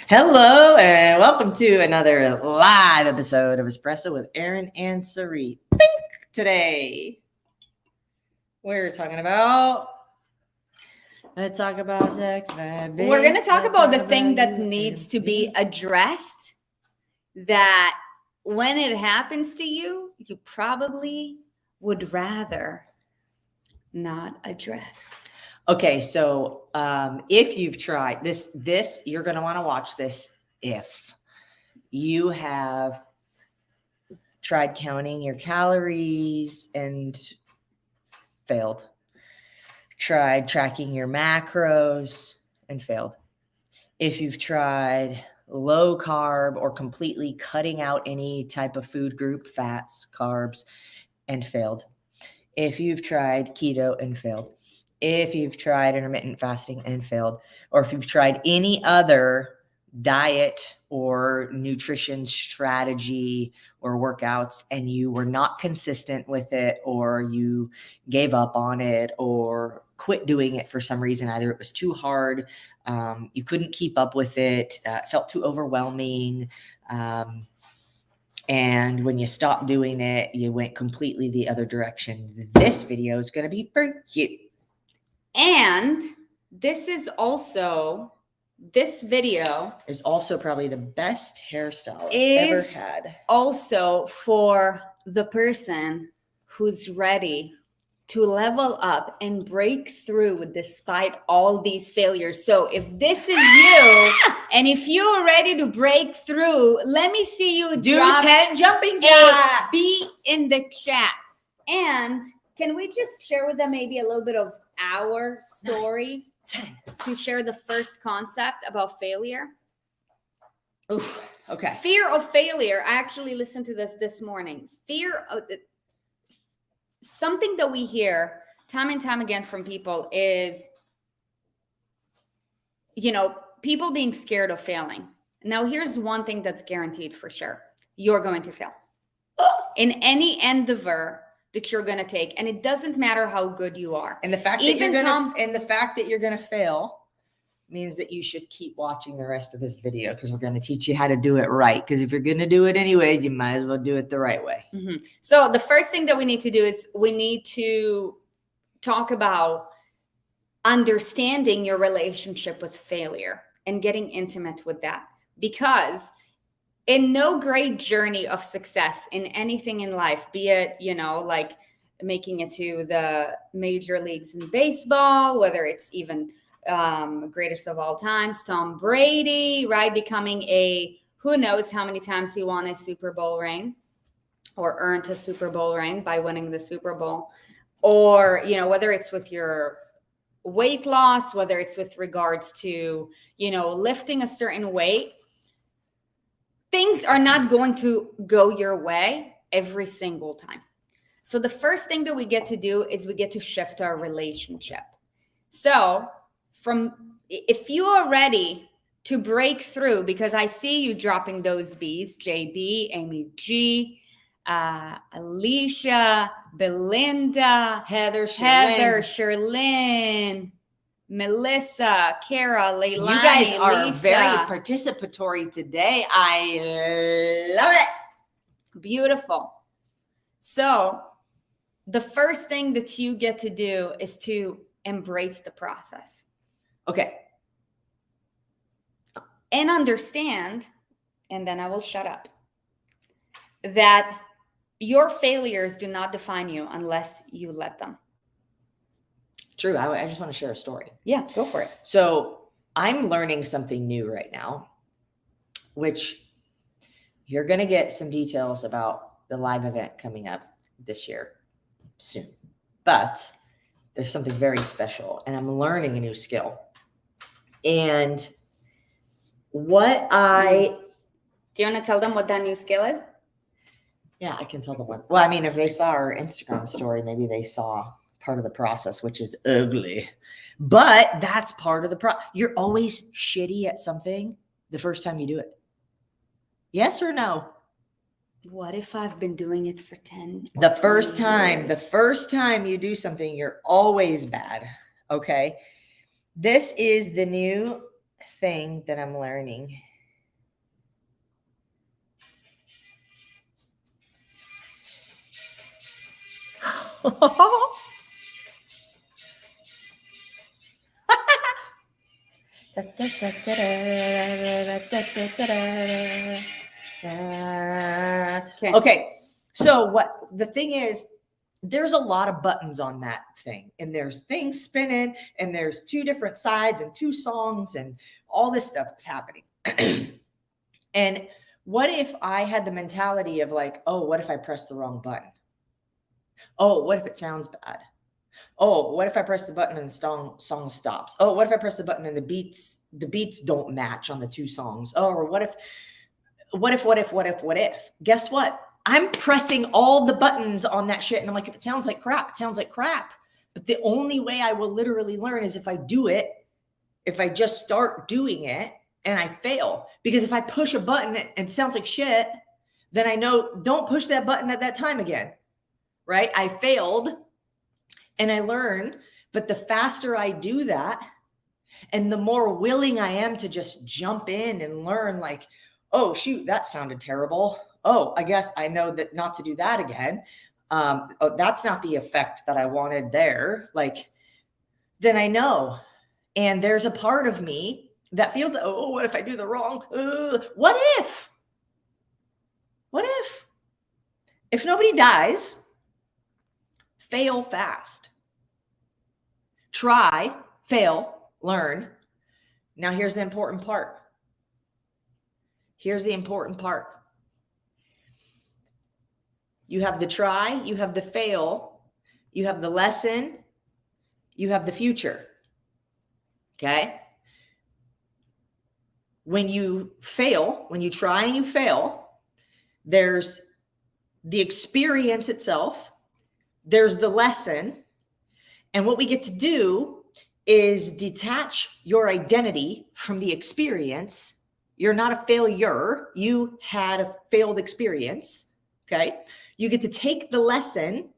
Hello and welcome to another live episode of Espresso with Erin and Sarit. Today we're talking about sex. We're going to talk about the thing that needs to be addressed, that when it happens to you, you probably would rather not address. Okay, so if you've tried this you're going to want to watch this if you have tried counting your calories and failed, tried tracking your macros and failed, if you've tried low carb or completely cutting out any type of food group, fats, carbs, and failed, if you've tried keto and failed, if you've tried intermittent fasting and failed, or if you've tried any other diet or nutrition strategy or workouts and you were not consistent with it, or you gave up on it or quit doing it for some reason, either it was too hard, you couldn't keep up with it, felt too overwhelming, and when you stopped doing it, you went completely the other direction, this video is going to be for you. And this video is also probably the best hairstyle I've ever had. Also for the person who's ready to level up and break through despite all these failures. So if this is you, and if you're ready to break through, let me see you do 10 jumping jacks. Be in the chat. And can we just share with them maybe a little bit of our story? 10. To share the first concept about failure. Oof. Okay. Fear of failure. I actually listened to this morning. Fear of something that we hear time and time again from people is, people being scared of failing. Now, here's one thing that's guaranteed for sure. You're going to fail in any endeavor that you're going to take, and it doesn't matter how good you are. And the fact that you're going to fail means that you should keep watching the rest of this video, because we're going to teach you how to do it right. Because if you're going to do it anyways, you might as well do it the right way. Mm-hmm. So the first thing that we need to do is we need to talk about understanding your relationship with failure and getting intimate with that, because in no great journey of success in anything in life, be it, like making it to the major leagues in baseball, whether it's even greatest of all times, Tom Brady, right? Becoming who knows how many times he won a Super Bowl ring or earned a Super Bowl ring by winning the Super Bowl, or, whether it's with your weight loss, whether it's with regards to, lifting a certain weight. Things are not going to go your way every single time. So the first thing that we get to do is we get to shift our relationship. So if you are ready to break through, because I see you dropping those B's, JB, Amy G, Alicia, Belinda, Heather, Sherlyn, Melissa, Kara, Leilani, you guys are Lisa. very participatory today. I love it. Beautiful. So the first thing that you get to do is to embrace the process. Okay. And understand, and then I will shut up, that your failures do not define you unless you let them. True. I just want to share a story. Yeah, go for it. So I'm learning something new right now, which you're going to get some details about the live event coming up this year soon. But there's something very special, and I'm learning a new skill. And do you want to tell them what that new skill is? Yeah, I can tell them what. Well, I mean, if they saw our Instagram story, maybe they saw part of the process, which is ugly, but that's part of the You're always shitty at something the first time you do it. Yes or no? What if I've been doing it for 10? The first time you do something, you're always bad. Okay. This is the new thing that I'm learning. Okay. So what the thing is, there's a lot of buttons on that thing, and there's things spinning, and there's two different sides and two songs, and all this stuff is happening. And what if I had the mentality of like, oh, what if I press the wrong button? Oh, what if it sounds bad? Oh, what if I press the button and the song stops? Oh, what if I press the button and the beats don't match on the two songs? Oh, or what if? Guess what? I'm pressing all the buttons on that shit. And I'm like, if it sounds like crap, it sounds like crap. But the only way I will literally learn is if I do it, if I just start doing it and I fail. Because if I push a button and it sounds like shit, then I know don't push that button at that time again, right? I failed and I learned, but the faster I do that and the more willing I am to just jump in and learn like, oh, shoot, that sounded terrible. Oh, I guess I know that not to do that again. Oh, that's not the effect that I wanted there. Like, then I know. And there's a part of me that feels, oh, what if I do the wrong? What if? What if? If nobody dies, fail fast. Try, fail, learn. Now, here's the important part. Here's the important part. You have the try, you have the fail, you have the lesson, you have the future. Okay? When you fail, when you try and you fail, there's the experience itself, there's the lesson, and what we get to do is detach your identity from the experience. You're not a failure. You had a failed experience. Okay. You get to take the lesson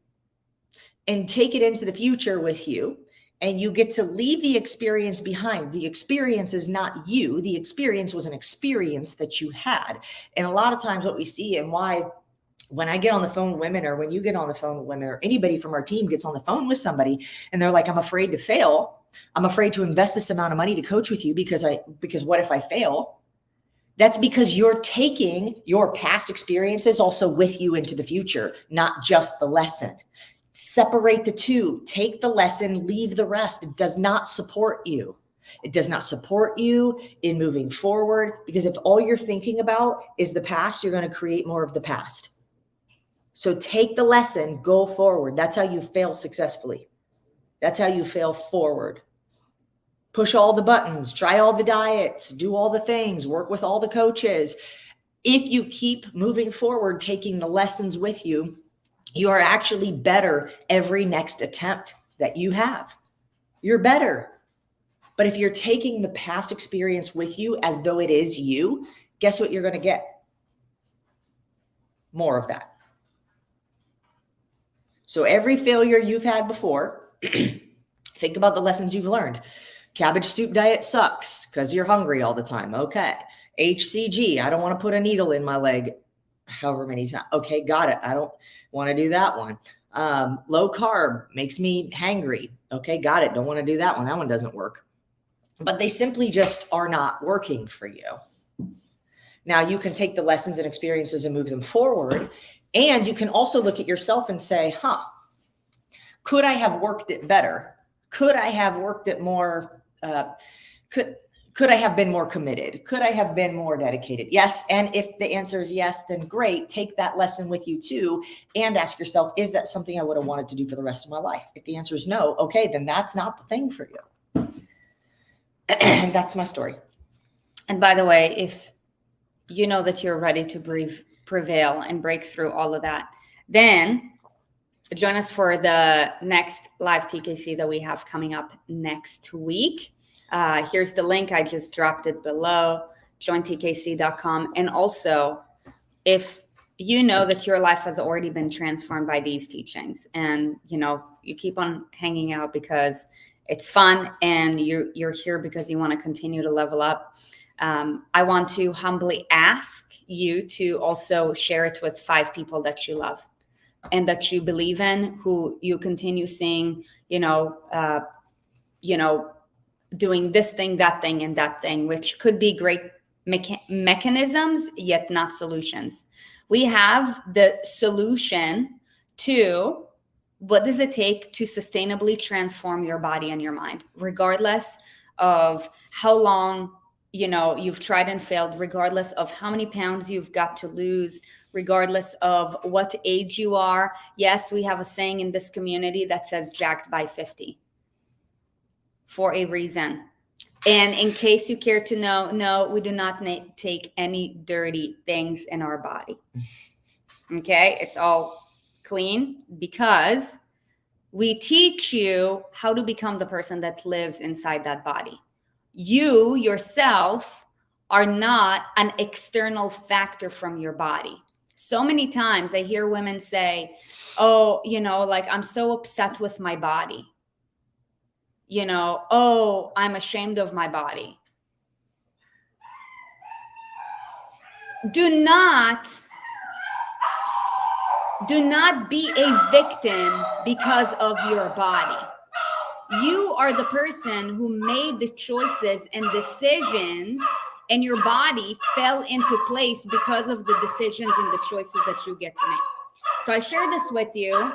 and take it into the future with you. And you get to leave the experience behind. The experience is not you. The experience was an experience that you had. And a lot of times what we see and why when I get on the phone with women or when you get on the phone with women or anybody from our team gets on the phone with somebody and they're like, I'm afraid to fail. I'm afraid to invest this amount of money to coach with you because what if I fail? That's because you're taking your past experiences also with you into the future, not just the lesson. Separate the two. Take the lesson, leave the rest. It does not support you. It does not support you in moving forward because if all you're thinking about is the past, you're going to create more of the past. So take the lesson, go forward. That's how you fail successfully. That's how you fail forward. Push all the buttons, try all the diets, do all the things, work with all the coaches. If you keep moving forward, taking the lessons with you, you are actually better every next attempt that you have. You're better. But if you're taking the past experience with you as though it is you, guess what you're going to get? More of that. So every failure you've had before, think about the lessons you've learned. Cabbage soup diet sucks because you're hungry all the time. Okay. HCG, I don't want to put a needle in my leg however many times. Okay, got it. I don't want to do that one. Low carb makes me hangry. Okay, got it. Don't want to do that one. That one doesn't work. But they simply just are not working for you. Now you can take the lessons and experiences and move them forward. And you can also look at yourself and say, could I have worked it better? Could I have worked it more? Could I have been more committed? Could I have been more dedicated? Yes. And if the answer is yes, then great. Take that lesson with you too. And ask yourself, is that something I would have wanted to do for the rest of my life? If the answer is no, okay, then that's not the thing for you. And that's my story. And by the way, if you know that you're ready to prevail and break through all of that, then join us for the next live TKC that we have coming up next week. Here's the link. I just dropped it below, jointkc.com. And also, if you know that your life has already been transformed by these teachings and, you keep on hanging out because it's fun and you're here because you want to continue to level up, I want to humbly ask you to also share it with 5 people that you love. and that you believe in, who you continue seeing, doing this thing, that thing, and that thing, which could be great mechanisms, yet not solutions. We have the solution to what does it take to sustainably transform your body and your mind, regardless of how long you've tried and failed, regardless of how many pounds you've got to lose, regardless of what age you are. Yes, we have a saying in this community that says jacked by 50 for a reason. And in case you care to know, no, we do not take any dirty things in our body. Okay, it's all clean, because we teach you how to become the person that lives inside that body. You yourself are not an external factor from your body. So many times I hear women say, oh, like, I'm so upset with my body. Oh, I'm ashamed of my body. Do not be a victim because of your body. You are the person who made the choices and decisions, and your body fell into place because of the decisions and the choices that you get to make. So I share this with you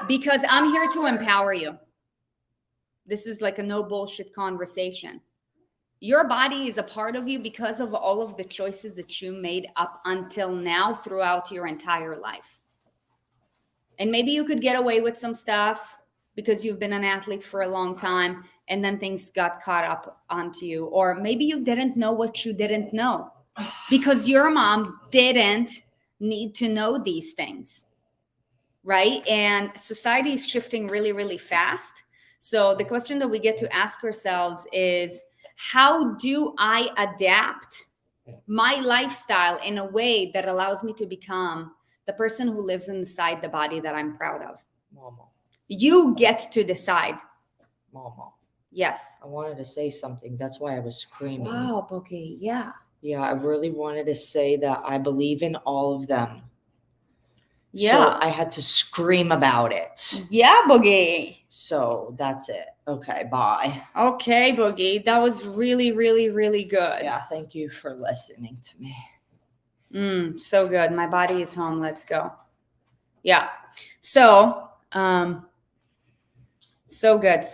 because I'm here to empower you. This is like a no bullshit conversation. Your body is a part of you because of all of the choices that you made up until now throughout your entire life. And maybe you could get away with some stuff because you've been an athlete for a long time, and then things got caught up onto you. Or maybe you didn't know what you didn't know because your mom didn't need to know these things, right? And society is shifting really, really fast. So the question that we get to ask ourselves is, how do I adapt my lifestyle in a way that allows me to become the person who lives inside the body that I'm proud of? Mama. You get to decide. Mama. Yes. I wanted to say something. That's why I was screaming. Wow, okay, yeah. Yeah, I really wanted to say that I believe in all of them. Yeah. So I had to scream about it. Yeah, Boogie. So that's it. Okay, bye. Okay, Boogie. That was really, really, really good. Yeah, thank you for listening to me. So good. My body is home. Let's go. Yeah. So, so good.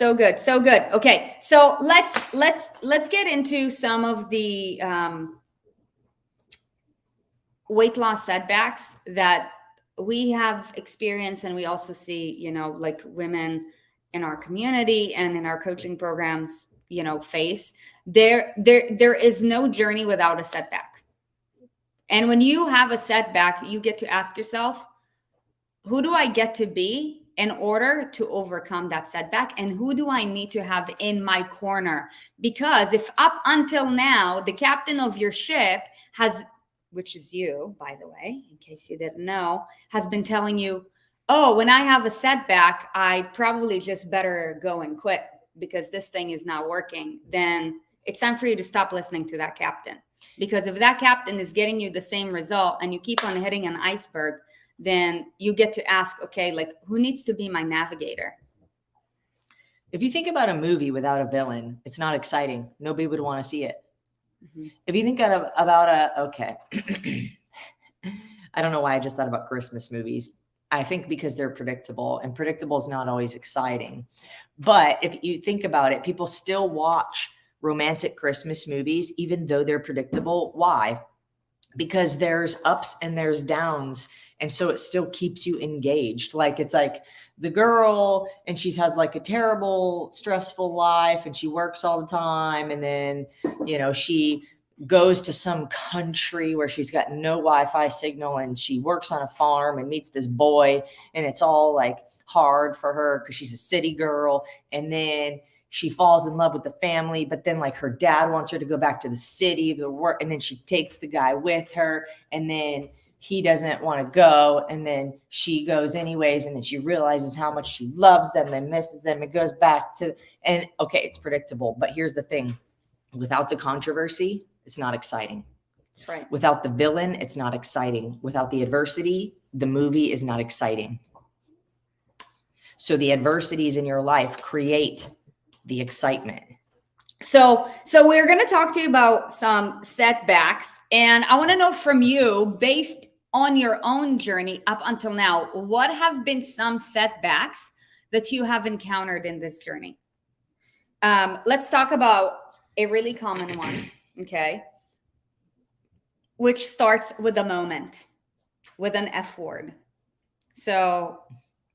Okay. So let's get into some of the weight loss setbacks that we have experienced, and we also see, like women in our community and in our coaching programs, face. There is no journey without a setback. And when you have a setback, you get to ask yourself, who do I get to be in order to overcome that setback? And who do I need to have in my corner? Because if up until now, the captain of your ship has, which is you, by the way, in case you didn't know, has been telling you, oh, when I have a setback, I probably just better go and quit because this thing is not working, then it's time for you to stop listening to that captain. Because if that captain is getting you the same result and you keep on hitting an iceberg, then you get to ask, okay, like, who needs to be my navigator? If you think about a movie without a villain, it's not exciting. Nobody would want to see it. Mm-hmm. If you think okay. I don't know why I just thought about Christmas movies. I think because they're predictable, and predictable is not always exciting. But if you think about it, people still watch romantic Christmas movies, even though they're predictable. Why? Because there's ups and there's downs. And so it still keeps you engaged. Like, it's like the girl, and she has like a terrible, stressful life, and she works all the time. And then, she goes to some country where she's got no Wi-Fi signal, and she works on a farm and meets this boy, and it's all like hard for her because she's a city girl. And then she falls in love with the family, but then like her dad wants her to go back to the city to work. And then she takes the guy with her, and then he doesn't want to go. And then she goes anyways. And then she realizes how much she loves them and misses them. It goes back to, and okay, it's predictable, but here's the thing. Without the controversy, it's not exciting. That's right. Without the villain, it's not exciting. Without the adversity, the movie is not exciting. So the adversities in your life create the excitement. So we're going to talk to you about some setbacks, and I want to know from you, based on your own journey up until now, what have been some setbacks that you have encountered in this journey? Let's talk about a really common one, okay? Which starts with a moment, with an F word. So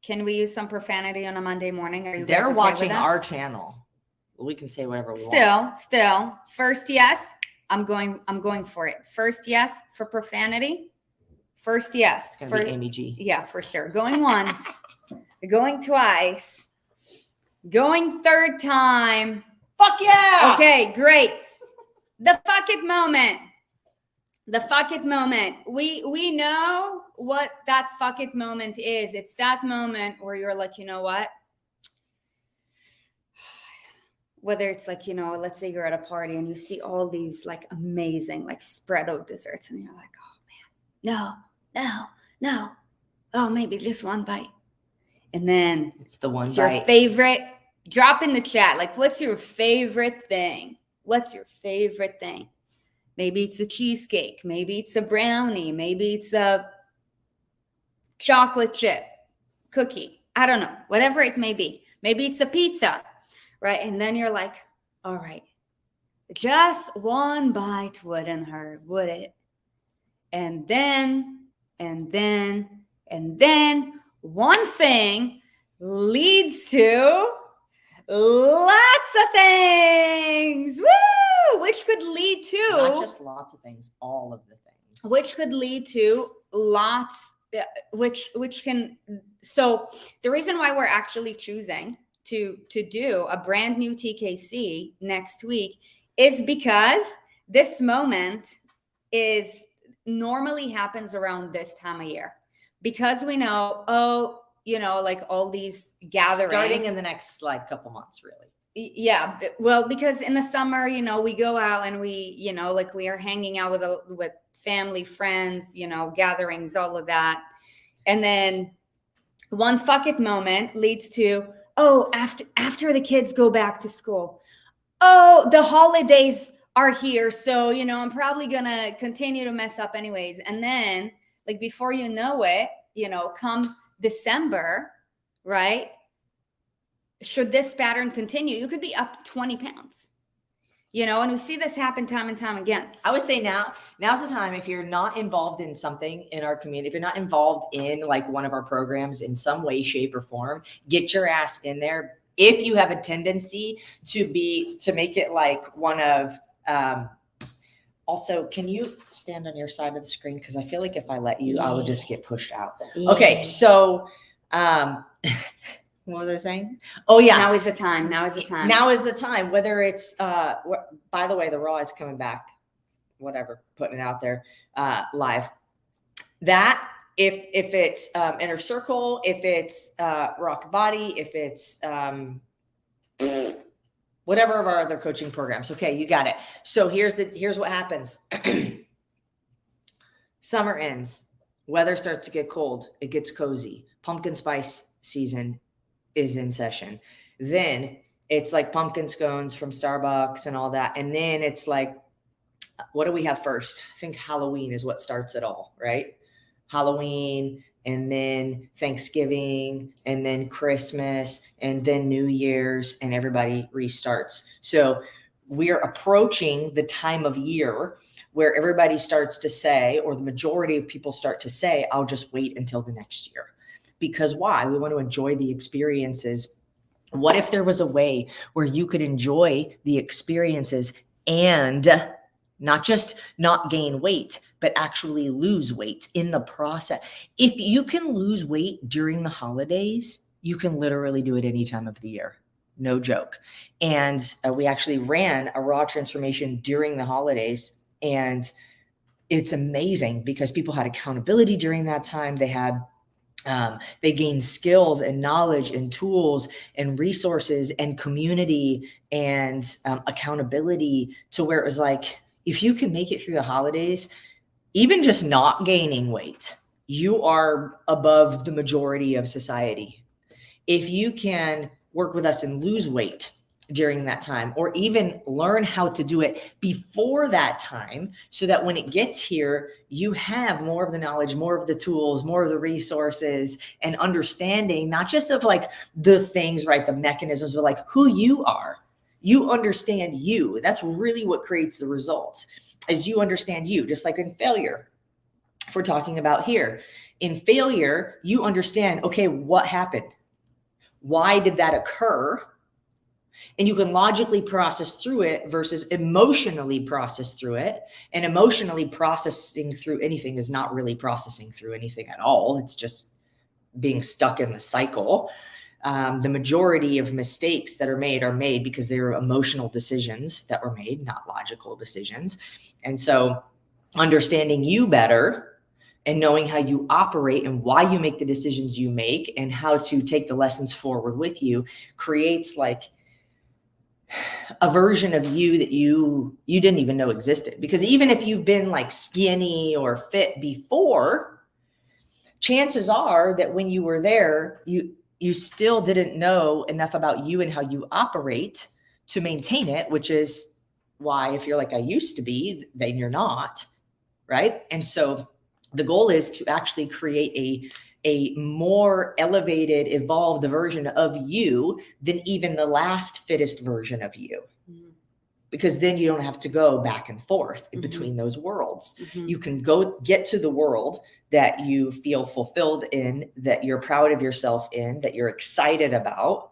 can we use some profanity on a Monday morning? Are you They're guys okay watching with that? our channel. We can say whatever we want. Still, first yes, I'm going for it. First yes for profanity. First yes. It's gonna be Amy G. Yeah, for sure. Going once, going twice, going third time. Fuck yeah! Okay, great. The fuck it moment. The fuck it moment. We know what that fuck it moment is. It's that moment where you're like, you know what? Whether it's like, you know, let's say you're at a party and you see all these like amazing like spread of desserts and you're like, oh man, no. Oh, maybe just one bite. And then It's the one it's bite. your favorite. Drop in the chat. Like, what's your favorite thing? What's your favorite thing? Maybe it's a cheesecake. Maybe it's a brownie. Maybe it's a chocolate chip cookie. I don't know. Whatever it may be. Maybe it's a pizza, right? And then you're like, all right, just one bite wouldn't hurt, would it? And then one thing leads to lots of things. Woo! Which could lead to not just lots of things, all of the things. Which could lead to lots, which can. So the reason why we're actually choosing to do a brand new TKC next week is because this moment is normally happens around this time of year, because we know, like all these gatherings starting in the next like couple months, really. Yeah, well, because in the summer, we go out and we, like we are hanging out with family, friends, gatherings, all of that. And then one fuck it moment leads to, after the kids go back to school, the holidays are here. So, I'm probably going to continue to mess up anyways. And then like, before you know it, come December, right? Should this pattern continue, you could be up 20 pounds, and we see this happen time and time again. I would say now's the time. If you're not involved in something in our community, if you're not involved in like one of our programs in some way, shape, or form, get your ass in there. If you have a tendency to make it like one of, also, can you stand on your side of the screen? Because I feel like if I let you, I would just get pushed out. Yeah. Okay, so what was I saying? Oh yeah. Now is the time. Now is the time. Now is the time. Whether it's by the way, the Raw is coming back. Whatever, putting it out there live. That if it's Inner Circle, if it's Rock Body, if it's whatever of our other coaching programs. Okay, you got it. So here's what happens. Summer ends. Weather starts to get cold. It gets cozy. Pumpkin spice season is in session. Then it's like pumpkin scones from Starbucks and all that. And then it's like, what do we have first? I think Halloween is what starts it all, right? Halloween, and then Thanksgiving, and then Christmas, and then New Year's, and everybody restarts. So we're approaching the time of year where everybody starts to say, or the majority of people start to say, I'll just wait until the next year. Because why? We want to enjoy the experiences. What if there was a way where you could enjoy the experiences and not just not gain weight, but actually lose weight in the process? If you can lose weight during the holidays, you can literally do it any time of the year. No joke. And we actually ran a raw transformation during the holidays, and it's amazing because people had accountability during that time. They had they gained skills and knowledge and tools and resources and community and accountability, to where it was like, if you can make it through the holidays, even just not gaining weight, you are above the majority of society. If you can work with us and lose weight during that time, or even learn how to do it before that time, so that when it gets here, you have more of the knowledge, more of the tools, more of the resources, and understanding, not just of like the things, right, the mechanisms, but like who you are. You understand you. That's really what creates the results, is you understand you. Just like in failure, if we're talking about here, in failure, you understand, okay, what happened? Why did that occur? And you can logically process through it versus emotionally process through it. And emotionally processing through anything is not really processing through anything at all. It's just being stuck in the cycle. The majority of mistakes that are made because they were emotional decisions that were made, not logical decisions. And so understanding you better and knowing how you operate and why you make the decisions you make and how to take the lessons forward with you creates like a version of you that you didn't even know existed. Because even if you've been like skinny or fit before, chances are that when you were there, you still didn't know enough about you and how you operate to maintain it, which is why if you're like, I used to be, then you're not, right? And so the goal is to actually create a more elevated, evolved version of you than even the last fittest version of you. Because then you don't have to go back and forth in between those worlds. You can go get to the world that you feel fulfilled in, that you're proud of yourself in, that you're excited about,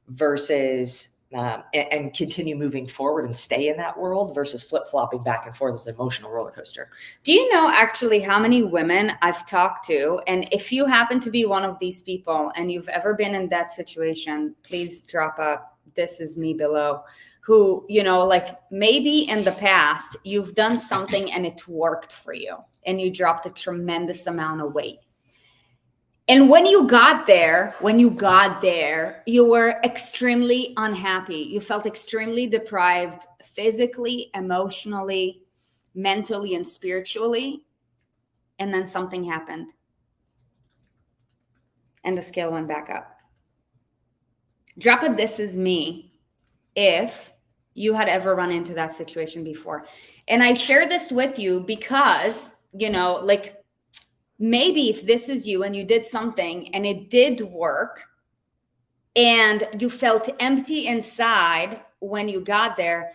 versus and continue moving forward and stay in that world versus flip-flopping back and forth as an emotional roller coaster. Do you know actually how many women I've talked to? And if you happen to be one of these people and you've ever been in that situation, please drop a "this is me" below. Who, you know, like maybe in the past you've done something and it worked for you and you dropped a tremendous amount of weight. And when you got there, you were extremely unhappy. You felt extremely deprived physically, emotionally, mentally, and spiritually. And then something happened. And the scale went back up. Drop a "this is me" if you had ever run into that situation before. And I share this with you because, you know, like, maybe if this is you and you did something and it did work and you felt empty inside when you got there,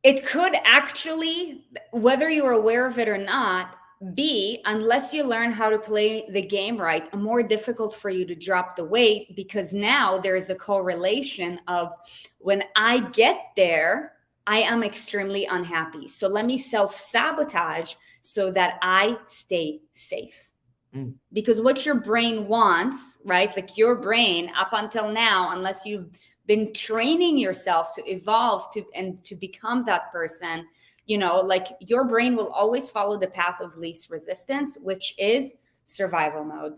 it could actually, whether you're aware of it or not, be, unless you learn how to play the game right, more difficult for you to drop the weight, because now there is a correlation of when I get there, I am extremely unhappy. So let me self-sabotage so that I stay safe. Because what your brain wants, right? Like your brain up until now, unless you've been training yourself to evolve to become that person, you know, like your brain will always follow the path of least resistance, which is survival mode.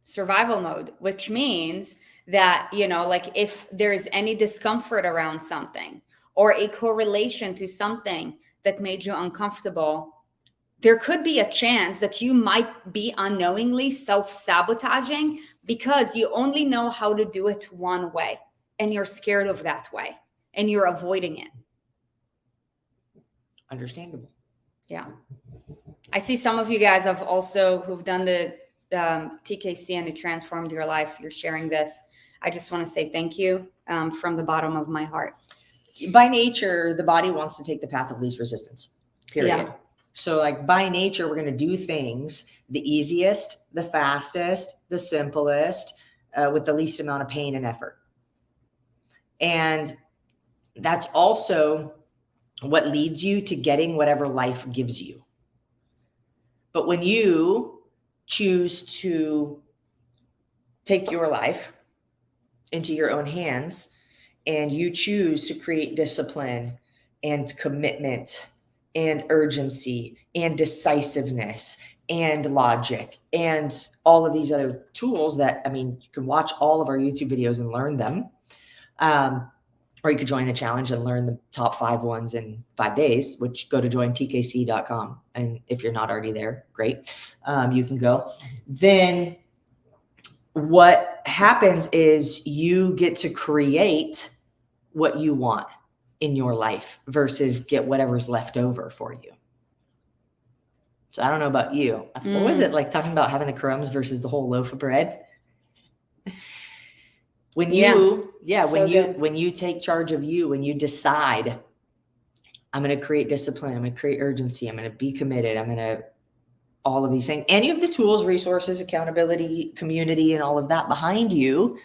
Survival mode, which means that, you know, like if there's any discomfort around something or a correlation to something that made you uncomfortable, there could be a chance that you might be unknowingly self-sabotaging because you only know how to do it one way and you're scared of that way and you're avoiding it. Understandable. Yeah. I see some of you guys have also who've done the TKC and it transformed your life. You're sharing this. I just want to say thank you from the bottom of my heart. By nature, the body wants to take the path of least resistance, period. Yeah. So like by nature, we're going to do things the easiest, the fastest, the simplest, with the least amount of pain and effort. And that's also what leads you to getting whatever life gives you. But when you choose to take your life into your own hands and you choose to create discipline and commitment and urgency and decisiveness and logic and all of these other tools that, I mean, you can watch all of our YouTube videos and learn them. Or you could join the challenge and learn the top 5 ones in 5 days, which go to jointkc.com. And if you're not already there, great. You can go. Then what happens is you get to create what you want in your life versus get whatever's left over for you. So I don't know about you. What was it like talking about having the crumbs versus the whole loaf of bread? When you, when you take charge of you, when you decide, I'm going to create discipline, I'm going to create urgency, I'm going to be committed, I'm going to all of these things. And you have the tools, resources, accountability, community, and all of that behind you.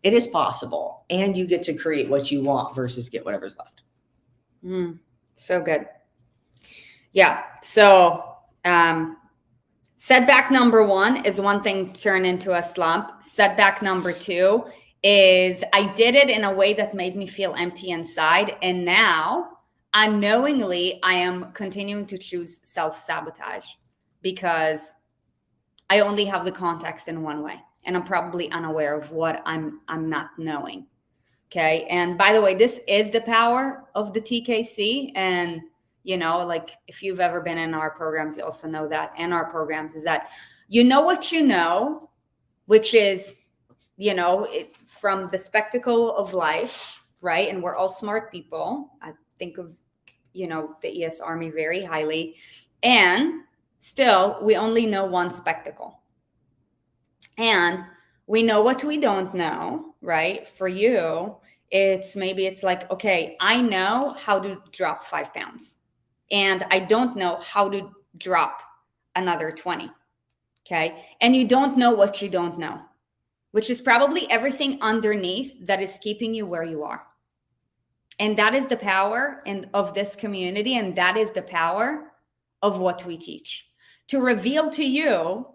It is possible. And you get to create what you want versus get whatever's left. So good. Yeah. So, setback number 1 is one thing turn into a slump. Setback number 2 is I did it in a way that made me feel empty inside. And now unknowingly, I am continuing to choose self-sabotage because I only have the context in one way. And I'm probably unaware of what I'm not knowing. Okay. And by the way, this is the power of the TKC. And, you know, like if you've ever been in our programs, you also know that in our programs is that you know what you know, which is, you know, from the spectacle of life, right? And we're all smart people. I think of, you know, the ES Army very highly. And still, we only know one spectacle. And we know what we don't know, right? For you, it's like, okay, I know how to drop 5 pounds and I don't know how to drop another 20. Okay. And you don't know what you don't know, which is probably everything underneath that is keeping you where you are. And that is the power of this community. And that is the power of what we teach, to reveal to you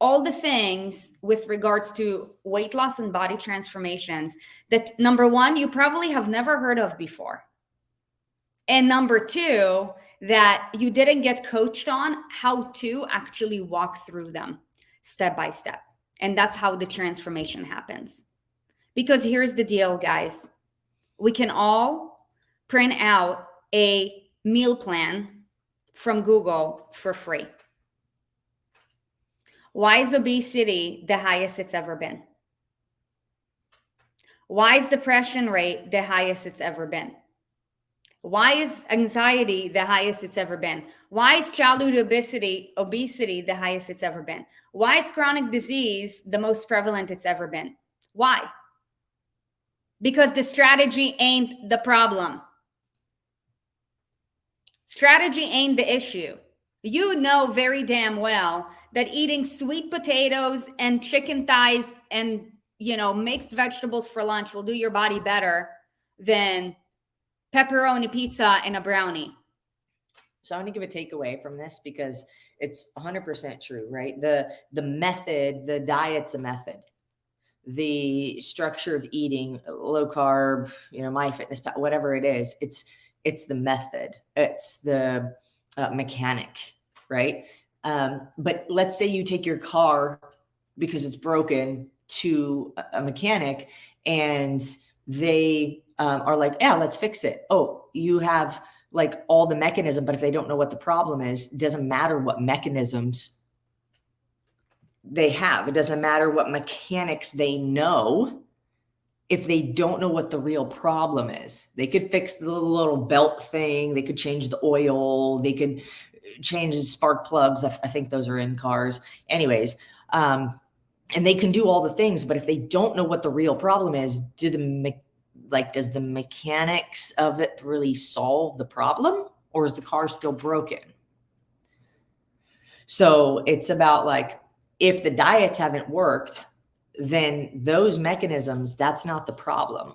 all the things with regards to weight loss and body transformations that, number 1, you probably have never heard of before. And number 2, that you didn't get coached on how to actually walk through them step by step. And that's how the transformation happens. Because here's the deal, guys. We can all print out a meal plan from Google for free. Why is obesity the highest it's ever been? Why is depression rate the highest it's ever been? Why is anxiety the highest it's ever been? Why is childhood obesity the highest it's ever been? Why is chronic disease the most prevalent it's ever been? Why? Because the strategy ain't the problem. Strategy ain't the issue. You know very damn well that eating sweet potatoes and chicken thighs and, you know, mixed vegetables for lunch will do your body better than pepperoni pizza and a brownie. So I want to give a takeaway from this because it's 100% true, right? The method, the diet's a method. The structure of eating, low carb, you know, MyFitnessPal, whatever it is, it's the method. It's the mechanic, right? But let's say you take your car because it's broken to a mechanic and they are like, yeah, let's fix it. Oh, you have like all the mechanism, but if they don't know what the problem is, it doesn't matter what mechanisms they have. It doesn't matter what mechanics they know. If they don't know what the real problem is, they could fix the little belt thing. They could change the oil. They could change the spark plugs. I think those are in cars anyways. And they can do all the things, but if they don't know what the real problem is, does the mechanics of it really solve the problem, or is the car still broken? So it's about like, if the diets haven't worked, then those mechanisms, that's not the problem.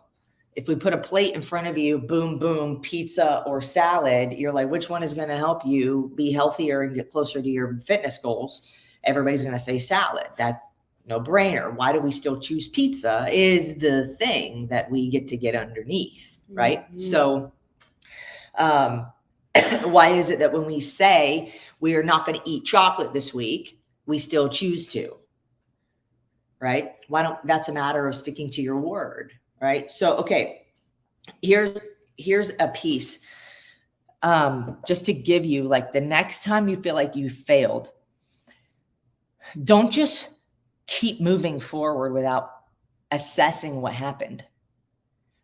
If we put a plate in front of you, boom, boom, pizza or salad, you're like, which one is going to help you be healthier and get closer to your fitness goals? Everybody's going to say salad. That's no brainer. Why do we still choose pizza is the thing that we get to get underneath, right? Mm-hmm. So why is it that when we say we are not going to eat chocolate this week, we still choose to? Right? That's a matter of sticking to your word, right? So, okay. here's a piece, just to give you, like, the next time you feel like you failed, don't just keep moving forward without assessing what happened.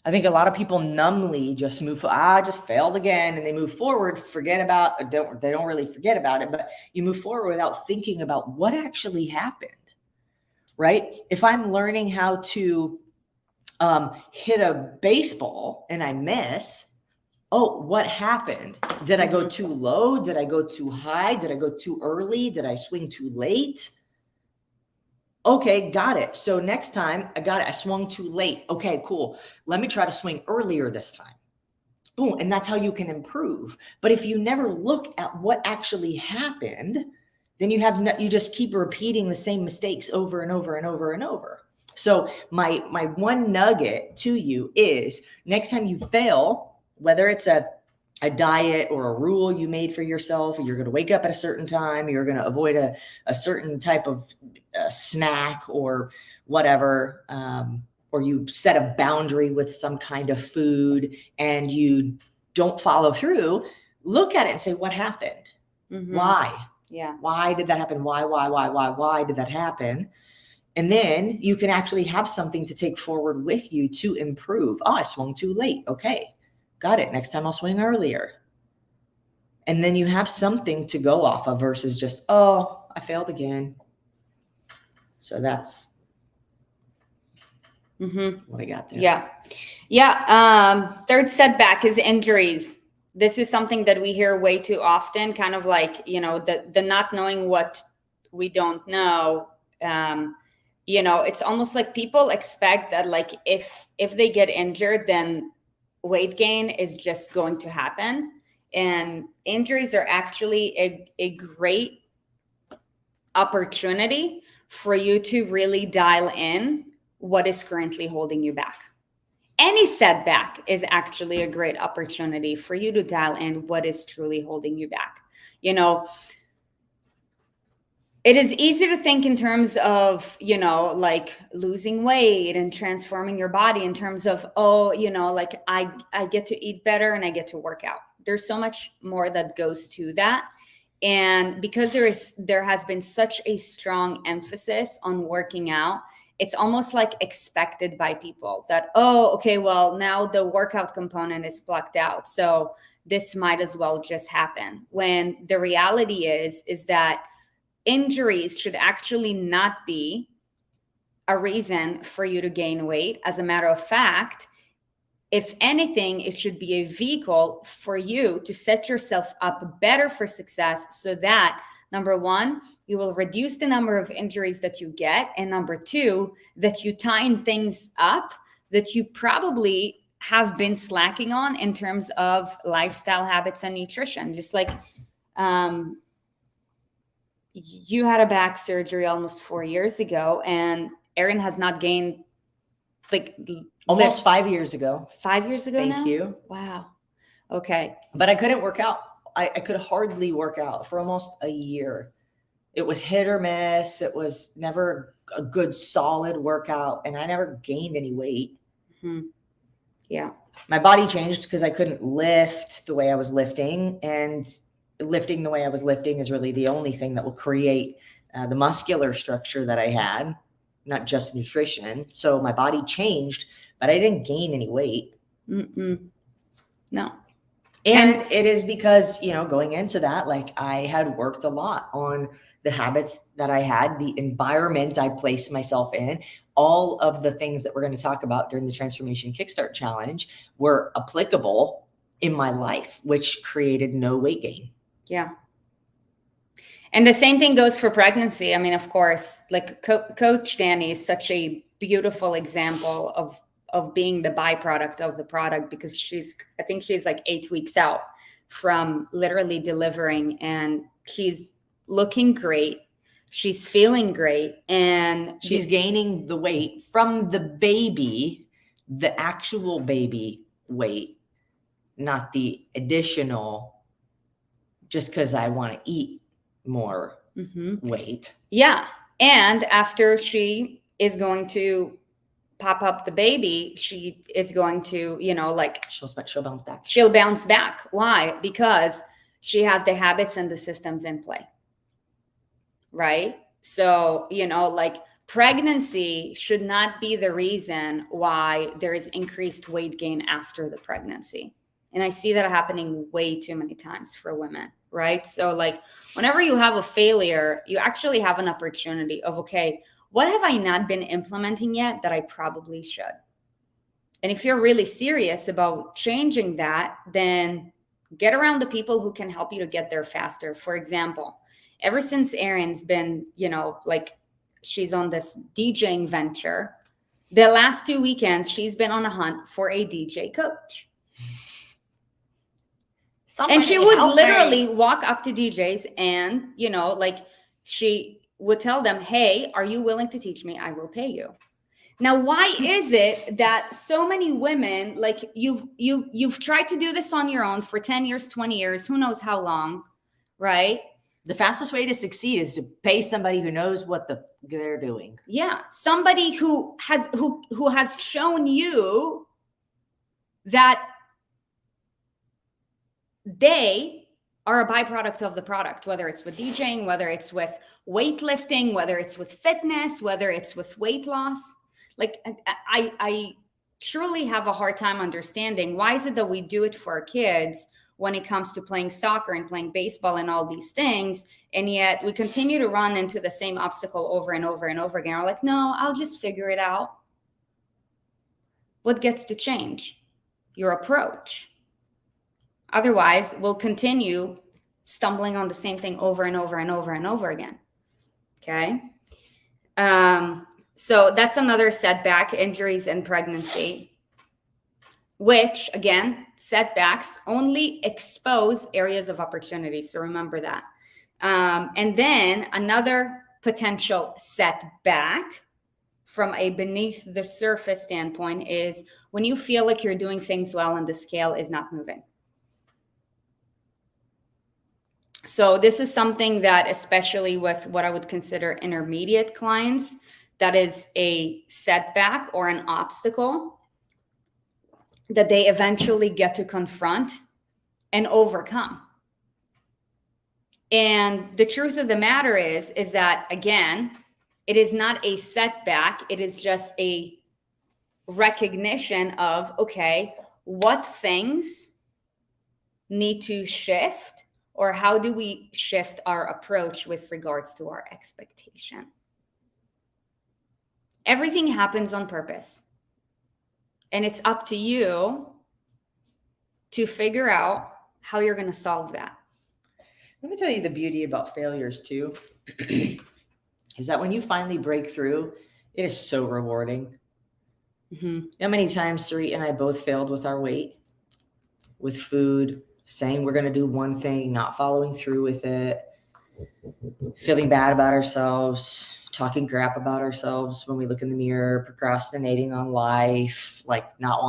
I think a lot of people numbly just move, I just failed again, and they move forward, forget about, they don't really forget about it, but you move forward without thinking about what actually happened, right? If I'm learning how to hit a baseball and I miss, oh, what happened? Did I go too low? Did I go too high? Did I go too early? Did I swing too late? Okay, got it. So next time I got it. I swung too late. Okay, cool. Let me try to swing earlier this time. Boom. And that's how you can improve. But if you never look at what actually happened, then you just keep repeating the same mistakes over and over and over and over. So my one nugget to you is, next time you fail, whether it's a diet or a rule you made for yourself, you're going to wake up at a certain time, you're going to avoid a certain type of snack or whatever, or you set a boundary with some kind of food and you don't follow through, look at it and say, what happened? Why? Yeah. Why did that happen? Why did that happen? And then you can actually have something to take forward with you to improve. Oh, I swung too late. Okay, got it. Next time I'll swing earlier. And then you have something to go off of versus just, oh, I failed again. So that's what I got there. Yeah. Yeah. Third setback is injuries. This is something that we hear way too often, kind of like, the not knowing what we don't know. It's almost like people expect that, like, if they get injured, then weight gain is just going to happen. And injuries are actually a great opportunity for you to really dial in what is currently holding you back. Any setback is actually a great opportunity for you to dial in what is truly holding you back. It is easy to think in terms of, like losing weight and transforming your body in terms of, like I get to eat better and I get to work out. There's so much more that goes to that. And because there has been such a strong emphasis on working out, it's almost like expected by people that, oh, okay, well, now the workout component is blocked out, so this might as well just happen. When the reality is that injuries should actually not be a reason for you to gain weight. As a matter of fact, if anything, it should be a vehicle for you to set yourself up better for success, so that, number one, you will reduce the number of injuries that you get. And number two, that you tighten things up that you probably have been slacking on in terms of lifestyle habits and nutrition. Just like you had a back surgery almost 4 years ago, and Erin has not gained almost 5 years ago. 5 years ago now? Thank you. Wow. Okay. But I couldn't work out. I could hardly work out for almost a year. It was hit or miss. It was never a good solid workout, and I never gained any weight. Yeah. My body changed because I couldn't lift the way I was lifting, and lifting the way I was lifting is really the only thing that will create the muscular structure that I had, not just nutrition. So my body changed, but I didn't gain any weight. No. And it is because, going into that, like, I had worked a lot on the habits that I had, the environment I placed myself in. All of the things that we're going to talk about during the Transformation Kickstart Challenge were applicable in my life, which created no weight gain. Yeah. And the same thing goes for pregnancy. I mean, of course, like Coach Danny is such a beautiful example of being the byproduct of the product, because I think she's like 8 weeks out from literally delivering, and she's looking great. She's feeling great, and she's gaining the weight from the baby, the actual baby weight, not the additional, just because I want to eat more weight. Yeah. And after she is going to pop up the baby, she is going to, like she'll bounce back. She'll bounce back. Why? Because she has the habits and the systems in play. Right? So, like pregnancy should not be the reason why there is increased weight gain after the pregnancy. And I see that happening way too many times for women, right? So like whenever you have a failure, you actually have an opportunity of, okay, what have I not been implementing yet that I probably should? And if you're really serious about changing that, then get around the people who can help you to get there faster. For example, ever since Erin's been, like she's on this DJing venture, the last 2 weekends, she's been on a hunt for a DJ coach. And she would literally walk up to DJs and, like she would tell them, hey, are you willing to teach me? I will pay you. Now, why is it that so many women, like you've tried to do this on your own for 10 years, 20 years, who knows how long, right? The fastest way to succeed is to pay somebody who knows what they're doing. Yeah. Somebody who has shown you that they are a byproduct of the product, whether it's with DJing, whether it's with weightlifting, whether it's with fitness, whether it's with weight loss. Like I truly have a hard time understanding why is it that we do it for our kids when it comes to playing soccer and playing baseball and all these things, and yet we continue to run into the same obstacle over and over and over again. We're like, no, I'll just figure it out. What gets to change? Your approach. Otherwise, we'll continue stumbling on the same thing over and over and over and over again. Okay. So that's another setback, injuries and pregnancy, which again, setbacks only expose areas of opportunity. So remember that. And then another potential setback from a beneath the surface standpoint is when you feel like you're doing things well and the scale is not moving. So this is something that, especially with what I would consider intermediate clients, that is a setback or an obstacle that they eventually get to confront and overcome. And the truth of the matter is that, again, it is not a setback. It is just a recognition of, okay, what things need to shift, or how do we shift our approach with regards to our expectation? Everything happens on purpose. And it's up to you to figure out how you're going to solve that. Let me tell you the beauty about failures too, is that when you finally break through, it is so rewarding. Mm-hmm. How many times Sarit and I both failed with our weight, with food, saying we're going to do one thing, not following through with it, feeling bad about ourselves, talking crap about ourselves when we look in the mirror, procrastinating on life, like not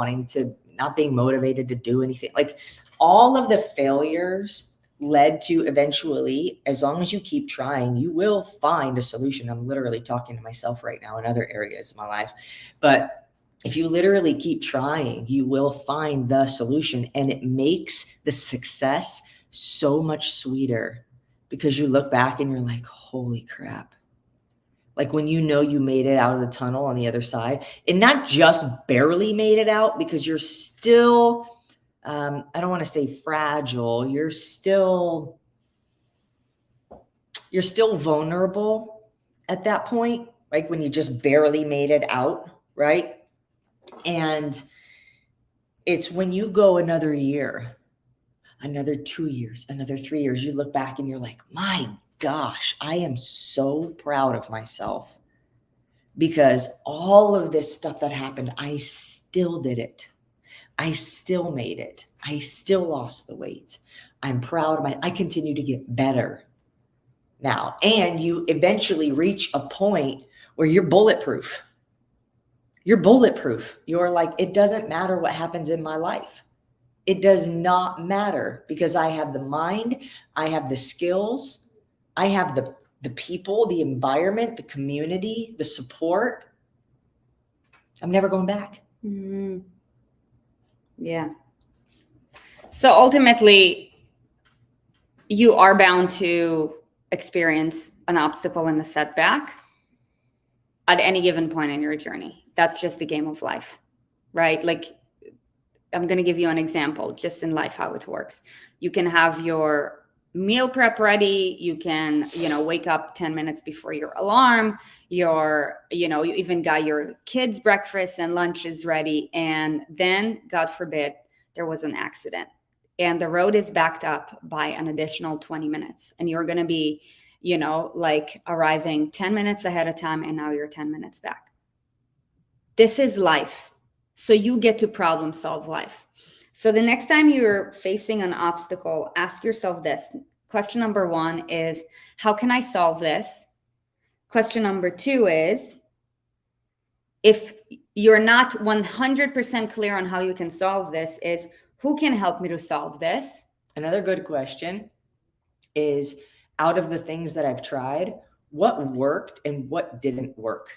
being motivated to do anything. Like all of the failures led to eventually, as long as you keep trying, you will find a solution. I'm literally talking to myself right now in other areas of my life. But if you literally keep trying, you will find the solution, and it makes the success so much sweeter because you look back and you're like, holy crap. Like when you know you made it out of the tunnel on the other side, and not just barely made it out, because you're still, I don't want to say fragile. You're still vulnerable at that point, like when you just barely made it out, right? And it's when you go another year, another 2 years, another 3 years, you look back and you're like, my gosh, I am so proud of myself because all of this stuff that happened, I still did it. I still made it. I still lost the weight. I'm proud of I continue to get better now. And you eventually reach a point where you're bulletproof. You're bulletproof. You're like, it doesn't matter what happens in my life. It does not matter because I have the mind, I have the skills, I have the people, the environment, the community, the support. I'm never going back. Mm. Yeah. So ultimately, you are bound to experience an obstacle and a setback at any given point in your journey. That's just a game of life, right? Like, I'm going to give you an example just in life how it works. You can have your meal prep ready. You can, wake up 10 minutes before your alarm. You even got your kids' breakfast and lunches ready. And then, God forbid, there was an accident and the road is backed up by an additional 20 minutes. And you're going to be, arriving 10 minutes ahead of time. And now you're 10 minutes back. This is life. So you get to problem solve life. So the next time you're facing an obstacle, ask yourself this. Question number 1 is, how can I solve this? Question number 2 is, if you're not 100% clear on how you can solve this, is who can help me to solve this? Another good question is, out of the things that I've tried, what worked and what didn't work?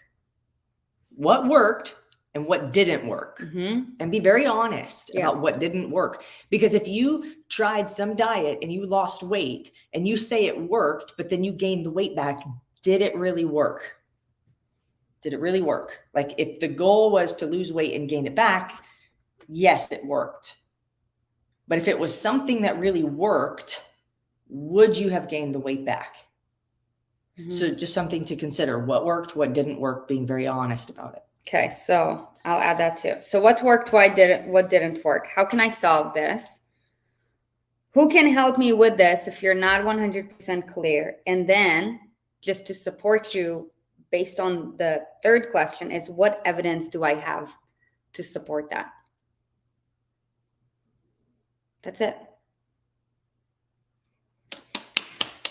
What worked and what didn't work? Mm-hmm. And be very honest about what didn't work. Because if you tried some diet and you lost weight and you say it worked, but then you gained the weight back, did it really work? Did it really work? Like, if the goal was to lose weight and gain it back, yes, it worked. But if it was something that really worked, would you have gained the weight back? Mm-hmm. So just something to consider. What worked, what didn't work, being very honest about it. Okay, so I'll add that too. So what worked, what didn't work? How can I solve this? Who can help me with this if you're not 100% clear? And then, just to support you based on the third question, is what evidence do I have to support that? That's it.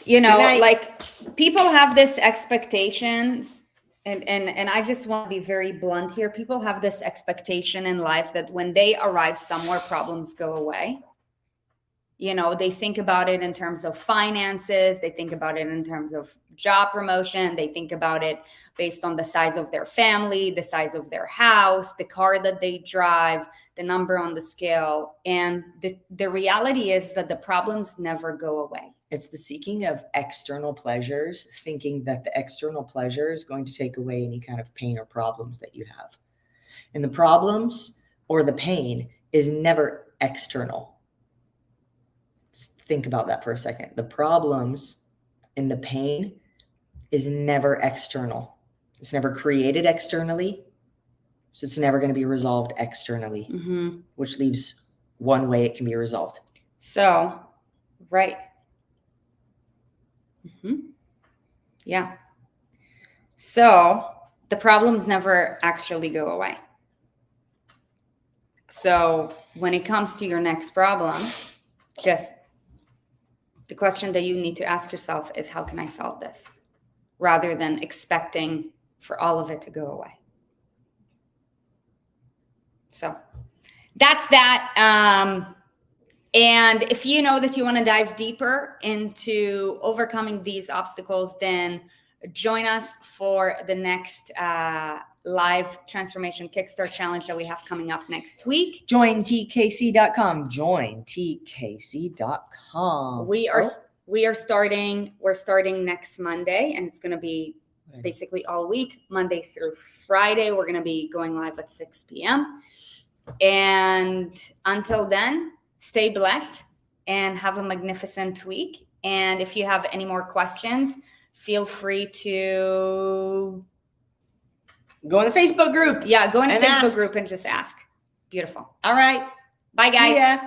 Like, people have this expectations. And I just want to be very blunt here. People have this expectation in life that when they arrive somewhere, problems go away. They think about it in terms of finances. They think about it in terms of job promotion. They think about it based on the size of their family, the size of their house, the car that they drive, the number on the scale. And the reality is that the problems never go away. It's the seeking of external pleasures, thinking that the external pleasure is going to take away any kind of pain or problems that you have. And the problems or the pain is never external. Just think about that for a second. The problems and the pain is never external. It's never created externally. So it's never going to be resolved externally, mm-hmm. which leaves one way it can be resolved. So, right. Mm-hmm. Yeah. So the problems never actually go away. So when it comes to your next problem, just the question that you need to ask yourself is, how can I solve this? Rather than expecting for all of it to go away. So that's that. And if you know that you want to dive deeper into overcoming these obstacles, then join us for the next live transformation Kickstart challenge that we have coming up next week. Join tkc.com. Join tkc.com. We're starting next Monday, and it's going to be basically all week, Monday through Friday. We're going to be going live at 6 p.m. And until then, stay blessed and have a magnificent week. And if you have any more questions, feel free to go in the Facebook group. Yeah, go in the Facebook group and just ask. Beautiful. All right. Bye, guys. See ya.